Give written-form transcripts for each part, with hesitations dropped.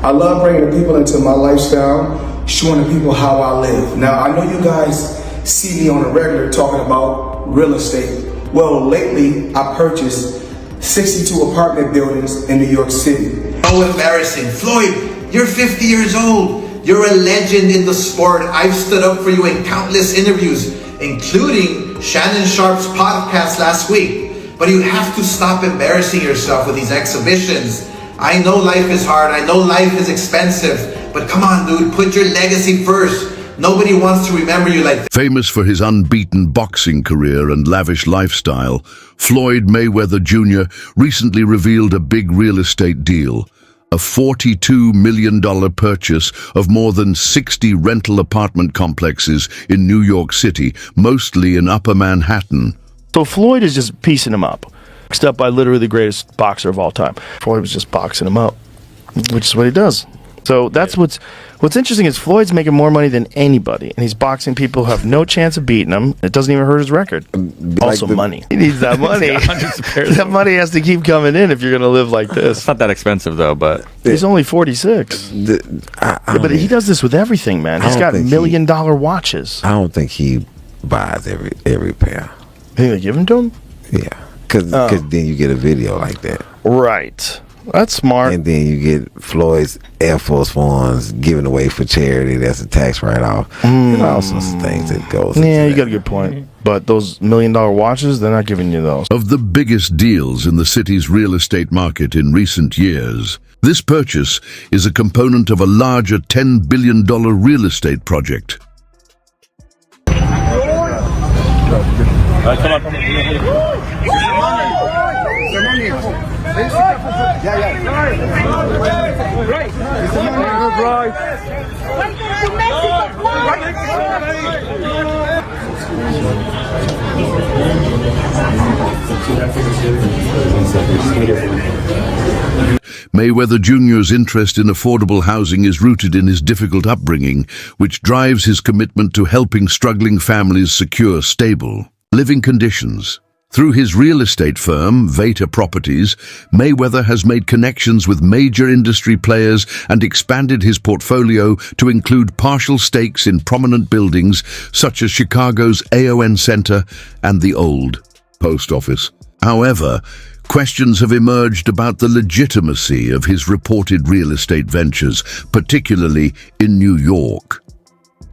I love bringing the people into my lifestyle, showing the people how I live. Now, I know you guys see me on a regular talking about real estate. Well, lately, I purchased 62 apartment buildings in New York City. So embarrassing. Floyd, you're 50 years old. You're a legend in the sport. I've stood up for you in countless interviews, including Shannon Sharp's podcast last week. But you have to stop embarrassing yourself with these exhibitions. I know life is hard. I know life is expensive. But come on, dude, put your legacy first. Nobody wants to remember you like that. Famous for his unbeaten boxing career and lavish lifestyle, Floyd Mayweather Jr. recently revealed a big real estate deal. A $42 million purchase of more than 60 rental apartment complexes in New York City, mostly in Upper Manhattan. So Floyd is just piecing him up. Boxed up by literally the greatest boxer of all time. Floyd was just boxing him up, which is what he does. So that's what's interesting is Floyd's making more money than anybody, and he's boxing people who have no chance of beating him. It doesn't even hurt his record. Also, money. He needs that money. That money has to keep coming in if you're going to live like this. It's not that expensive, though, but... He's only 46. But he does this with everything, man. He's got $1 million watches. I don't think he buys every pair. You think they give them to him? Yeah, because then you get a video like that. Right. That's smart. And then you get Floyd's Air Force Ones given away for charity. That's a tax write-off. There's all sorts of things that goes into Yeah, you that. got a good point. But those $1 million watches, they're not giving you those. Of the biggest deals in the city's real estate market in recent years, this purchase is a component of a larger $10 billion real estate project. Mayweather Jr.'s interest in affordable housing is rooted in his difficult upbringing, which drives his commitment to helping struggling families secure stable living conditions. Through his real estate firm, Veta Properties, Mayweather has made connections with major industry players and expanded his portfolio to include partial stakes in prominent buildings such as Chicago's AON Center and the Old Post Office. However, questions have emerged about the legitimacy of his reported real estate ventures, particularly in New York.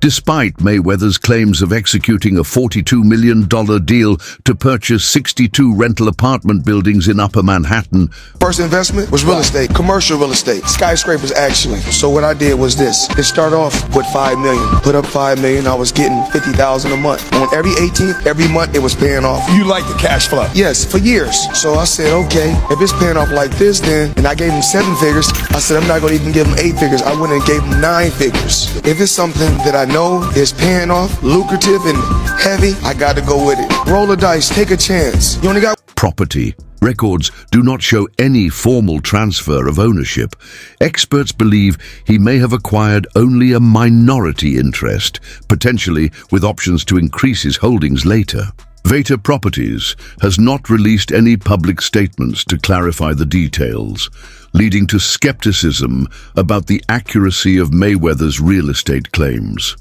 Despite Mayweather's claims of executing a $42 million deal to purchase 62 rental apartment buildings in Upper Manhattan, First investment was real estate, commercial real estate, skyscrapers actually. So what I did was this. It started off with $5 million. Put up $5 million, I was getting $50,000 a month. On every 18th, every month, it was paying off. You like the cash flow? Yes, for years. So I said, okay, if it's paying off like this then, and I gave him 7 figures, I said I'm not going to even give him 8 figures. I went and gave him 9 figures. If it's something that I know is paying off, lucrative and heavy, I got to go with it. Roll the dice, take a chance. You only got property records do not show any formal transfer of ownership. Experts believe he may have acquired only a minority interest, potentially with options to increase his holdings later. Veta Properties has not released any public statements to clarify the details, leading to skepticism about the accuracy of Mayweather's real estate claims.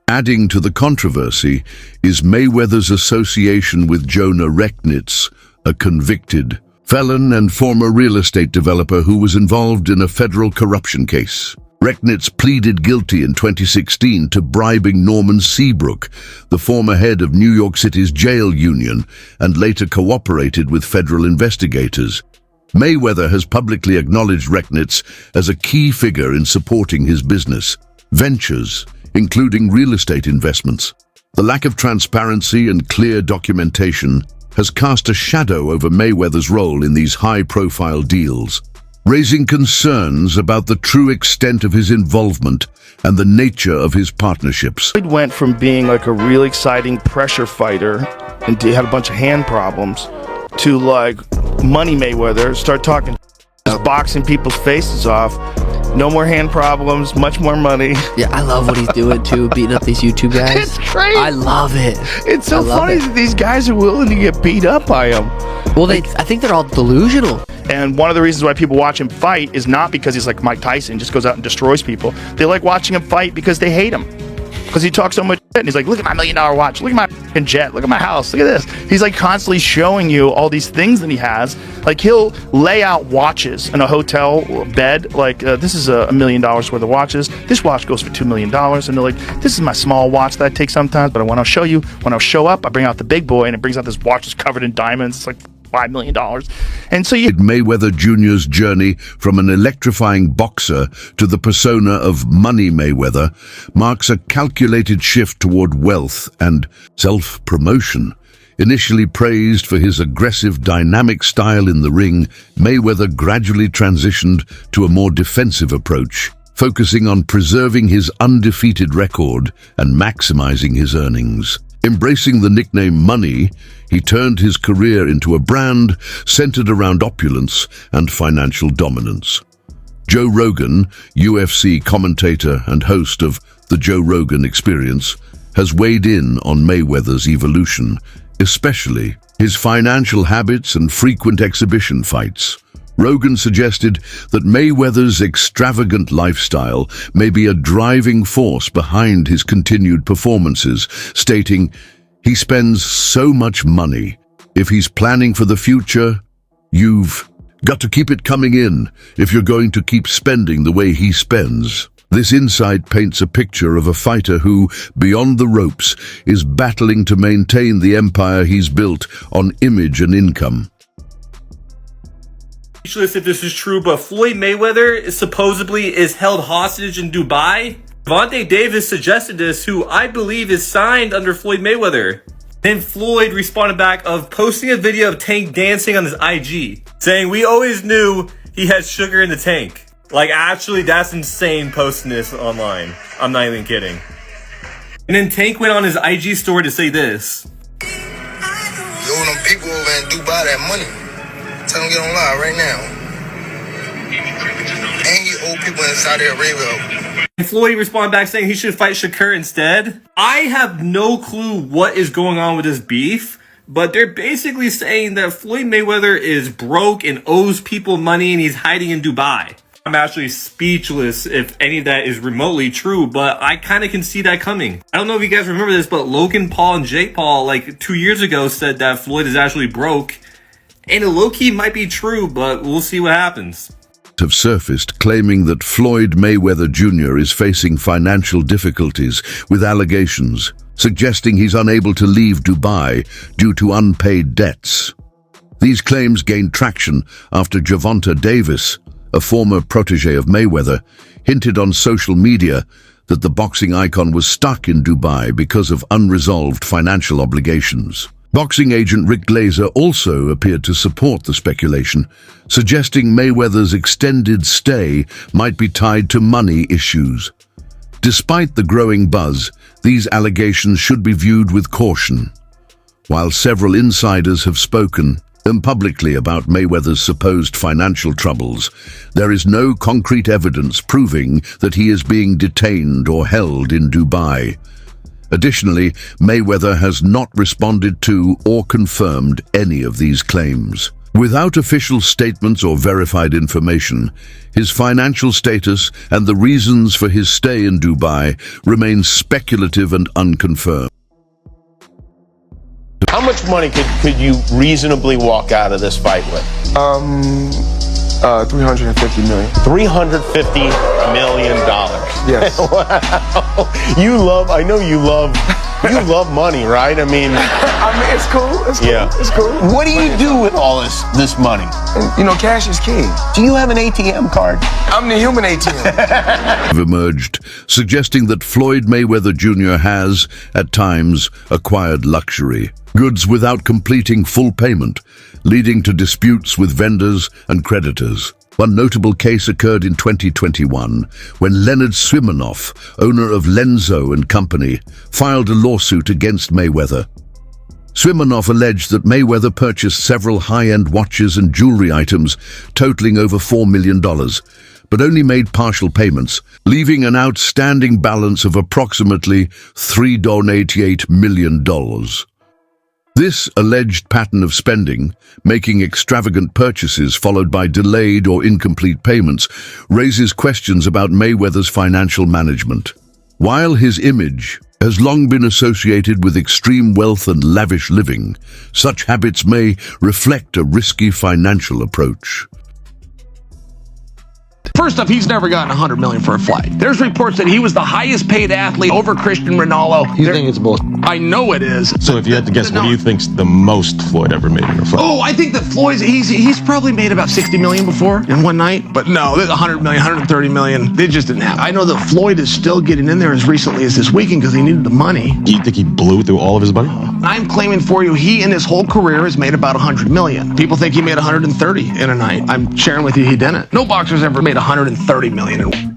Adding to the controversy is Mayweather's association with Jonah Rechnitz, a convicted felon and former real estate developer who was involved in a federal corruption case. Rechnitz pleaded guilty in 2016 to bribing Norman Seabrook, the former head of New York City's jail union, and later cooperated with federal investigators. Mayweather has publicly acknowledged Rechnitz as a key figure in supporting his business ventures, including real estate investments. The lack of transparency and clear documentation has cast a shadow over Mayweather's role in these high-profile deals, raising concerns about the true extent of his involvement and the nature of his partnerships. Floyd went from being like a real exciting pressure fighter, and he had a bunch of hand problems, to like Money Mayweather, start talking, boxing people's faces off. No more hand problems, much more money. Yeah, I love what he's doing too, beating up these YouTube guys. It's crazy. I love it. It's so funny that these guys are willing to get beat up by him. Well, I think they're all delusional. And one of the reasons why people watch him fight is not because he's like Mike Tyson, just goes out and destroys people. They like watching him fight because they hate him. Because he talks so much shit, and he's like, look at my $1 million watch, look at my fucking jet, look at my house, look at this. He's like constantly showing you all these things that he has. Like he'll lay out watches in a hotel bed, like this is $1 million worth of watches. This watch goes for $2 million. And they're like, this is my small watch that I take sometimes, but when I'll show you, when I'll show up, I bring out the big boy, and it brings out this watch that's covered in diamonds. It's like $5 million. And so Mayweather Jr.'s journey from an electrifying boxer to the persona of Money Mayweather marks a calculated shift toward wealth and self-promotion. Initially praised for his aggressive, dynamic style in the ring, Mayweather gradually transitioned to a more defensive approach, focusing on preserving his undefeated record and maximizing his earnings. Embracing the nickname Money, he turned his career into a brand centered around opulence and financial dominance. Joe Rogan, UFC commentator and host of The Joe Rogan Experience, has weighed in on Mayweather's evolution, especially his financial habits and frequent exhibition fights. Rogan suggested that Mayweather's extravagant lifestyle may be a driving force behind his continued performances, stating, "He spends so much money. If he's planning for the future, you've got to keep it coming in if you're going to keep spending the way he spends." This insight paints a picture of a fighter who, beyond the ropes, is battling to maintain the empire he's built on image and income. Speechless if this is true, but Floyd Mayweather is held hostage in Dubai. Gervonta Davis suggested this, who I believe is signed under Floyd Mayweather. Then Floyd responded back of posting a video of Tank dancing on his IG, saying, "We always knew he had sugar in the tank." Like, actually, that's insane posting this online. I'm not even kidding. And then Tank went on his IG story to say this. You owe them people over in Dubai that money. Tell them get online right now. And you owe people in Saudi Arabia. And Floyd responded back saying he should fight Shakur instead. I have no clue what is going on with this beef, but they're basically saying that Floyd Mayweather is broke and owes people money and he's hiding in Dubai. I'm actually speechless if any of that is remotely true, but I kind of can see that coming. I don't know if you guys remember this, but Logan Paul and Jake Paul, like 2 years ago, said that Floyd is actually broke. And it low-key might be true, but we'll see what happens. Have surfaced claiming that Floyd Mayweather Jr. is facing financial difficulties with allegations, suggesting he's unable to leave Dubai due to unpaid debts. These claims gained traction after Gervonta Davis, a former protege of Mayweather, hinted on social media that the boxing icon was stuck in Dubai because of unresolved financial obligations. Boxing agent Rick Glazer also appeared to support the speculation, suggesting Mayweather's extended stay might be tied to money issues. Despite the growing buzz, these allegations should be viewed with caution. While several insiders have spoken publicly about Mayweather's supposed financial troubles, there is no concrete evidence proving that he is being detained or held in Dubai. Additionally, Mayweather has not responded to or confirmed any of these claims. Without official statements or verified information, his financial status and the reasons for his stay in Dubai remain speculative and unconfirmed. How much money could you reasonably walk out of this fight with? 350 million. $350 million. Yes. Wow. I know you love money, right? I mean, it's cool. It's cool. Yeah. It's cool. What do you do with all this money? And, cash is king. Do you have an ATM card? I'm the human ATM. Have emerged, suggesting that Floyd Mayweather Jr. has, at times, acquired luxury goods without completing full payment, leading to disputes with vendors and creditors. One notable case occurred in 2021 when Leonard Swimanoff, owner of Lenzo and Company, filed a lawsuit against Mayweather. Swimanoff alleged that Mayweather purchased several high-end watches and jewelry items totaling over $4 million, but only made partial payments, leaving an outstanding balance of approximately $3.88 million. This alleged pattern of spending, making extravagant purchases followed by delayed or incomplete payments, raises questions about Mayweather's financial management. While his image has long been associated with extreme wealth and lavish living, such habits may reflect a risky financial approach. First off, he's never gotten $100 million for a fight. There's reports that he was the highest paid athlete over Christian Ronaldo. You think it's bull? I know it is. So if you had to guess, what do you think's the most Floyd ever made in a fight? Oh, I think that Floyd's, he's probably made about 60 million before in one night. But no, there's 100 million, 130 million. They just didn't have. I know that Floyd is still getting in there as recently as this weekend because he needed the money. Do you think he blew through all of his money? I'm claiming for you, he in his whole career has made about 100 million. People think he made 130 in a night. I'm sharing with you he didn't. No boxer's ever made 130 million in